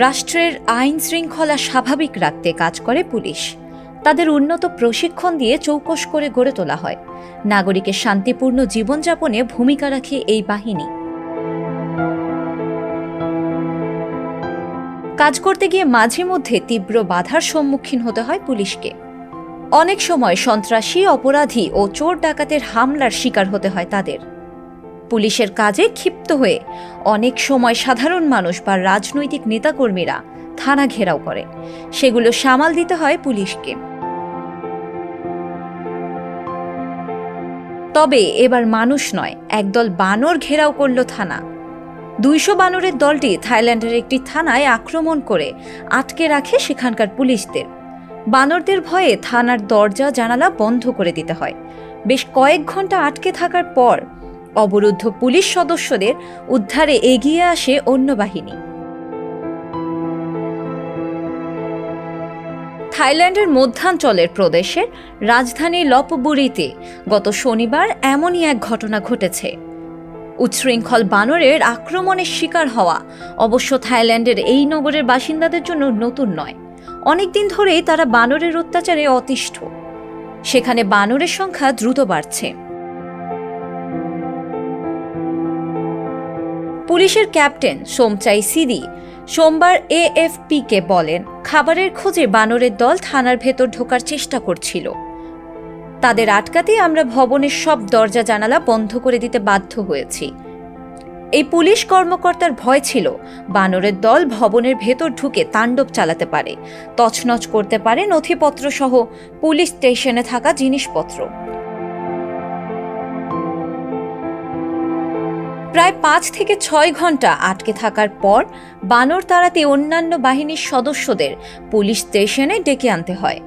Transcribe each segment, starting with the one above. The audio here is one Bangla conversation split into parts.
রাষ্ট্রের আইন শৃঙ্খলা স্বাভাবিক রাখতে কাজ করে পুলিশ। তাদের উন্নত প্রশিক্ষণ দিয়ে চৌকস করে গড়ে তোলা হয়। নাগরিকের শান্তিপূর্ণ জীবনযাপনে ভূমিকা রাখে এই বাহিনী। কাজ করতে গিয়ে মাঝে মধ্যে তীব্র বাধার সম্মুখীন হতে হয় পুলিশকে। অনেক সময় সন্ত্রাসী, অপরাধী ও চোর ডাকাতের হামলার শিকার হতে হয় তাদের। পুলিশের কাজে ক্ষিপ্ত হয়ে অনেক সময় সাধারণ মানুষ বা রাজনৈতিক নেতাকর্মীরা থানা ঘেরাও করে। সেগুলো সামাল দিতে হয় পুলিশকে। তবে এবার মানুষ নয়, একদল বানর ঘেরাও করল থানা। 200 বানরের দলটি থাইল্যান্ডের একটি থানায় আক্রমণ করে আটকে রাখে সেখানকার পুলিশদের। বানরদের ভয়ে থানার দরজা জানালা বন্ধ করে দিতে হয়। বেশ কয়েক ঘন্টা আটকে থাকার পর অবরুদ্ধ পুলিশ সদস্যদের উদ্ধারে এগিয়ে আসে অন্য বাহিনী। থাইল্যান্ডের মধ্যাঞ্চলের প্রদেশের রাজধানী লপবুরিতে গত শনিবার এমনই এক ঘটনা ঘটেছে। উচ্ছৃঙ্খল বানরের আক্রমণের শিকার হওয়া অবশ্য থাইল্যান্ডের এই নগরের বাসিন্দাদের জন্য নতুন নয়। অনেকদিন ধরেই তারা বানরের অত্যাচারে অতিষ্ঠ। সেখানে বানরের সংখ্যা দ্রুত বাড়ছে। পুলিশের ক্যাপ্টেন সোমচাই সিদি সোমবার এএফপিকে বলেন, খাবারের খোঁজে বানরের দল থানার ভেতর ঢোকার চেষ্টা করছিল। তাদের আটকাতে আমরা ভবনের সব দরজা জানালা বন্ধ করে দিতে বাধ্য হয়েছি। এই পুলিশ কর্মকর্তার ভয় ছিল বানরের দল ভবনের ভেতর ঢুকে তাণ্ডব চালাতে পারে, তছনছ করতে পারে নথিপত্র সহ পুলিশ স্টেশনে থাকা জিনিসপত্র। প্রায় 5 থেকে 6 ঘন্টা আটকে থাকার পর বানর তাড়াতে অন্যান্য বাহিনীর সদস্যদের পুলিশ স্টেশনে ডেকে আনতে হয়।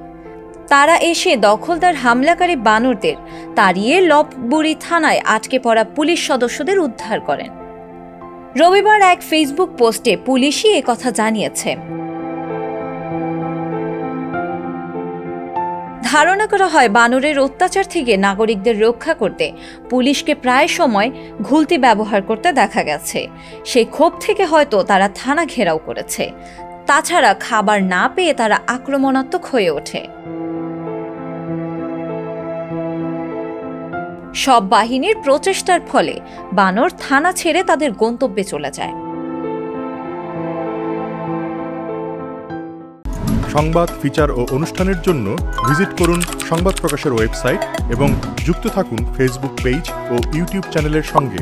তারা এসে দখলদার হামলাকারী বানরদের তাড়িয়ে লপবুরি থানায় আটকে পড়া পুলিশ সদস্যদের উদ্ধার করেন। রবিবার এক ফেসবুক পোস্টে পুলিশই একথা জানিয়েছে। ধারণা করা হয় বানরের অত্যাচার থেকে নাগরিকদের রক্ষা করতে পুলিশকে প্রায় সময় ঘুলতি ব্যবহার করতে দেখা গেছে। সেই ক্ষোভ থেকে হয়তো তারা থানা ঘেরাও করেছে। তাছাড়া খাবার না পেয়ে তারা আক্রমণাত্মক হয়ে ওঠে। সব বাহিনীর প্রচেষ্টার ফলে বানর থানা ছেড়ে তাদের গন্তব্যে চলে যায়। সংবাদ, ফিচার ও অনুষ্ঠানের জন্য ভিজিট করুন সংবাদ প্রকাশের ওয়েবসাইট এবং যুক্ত থাকুন ফেসবুক পেজ ও ইউটিউব চ্যানেলের সঙ্গে।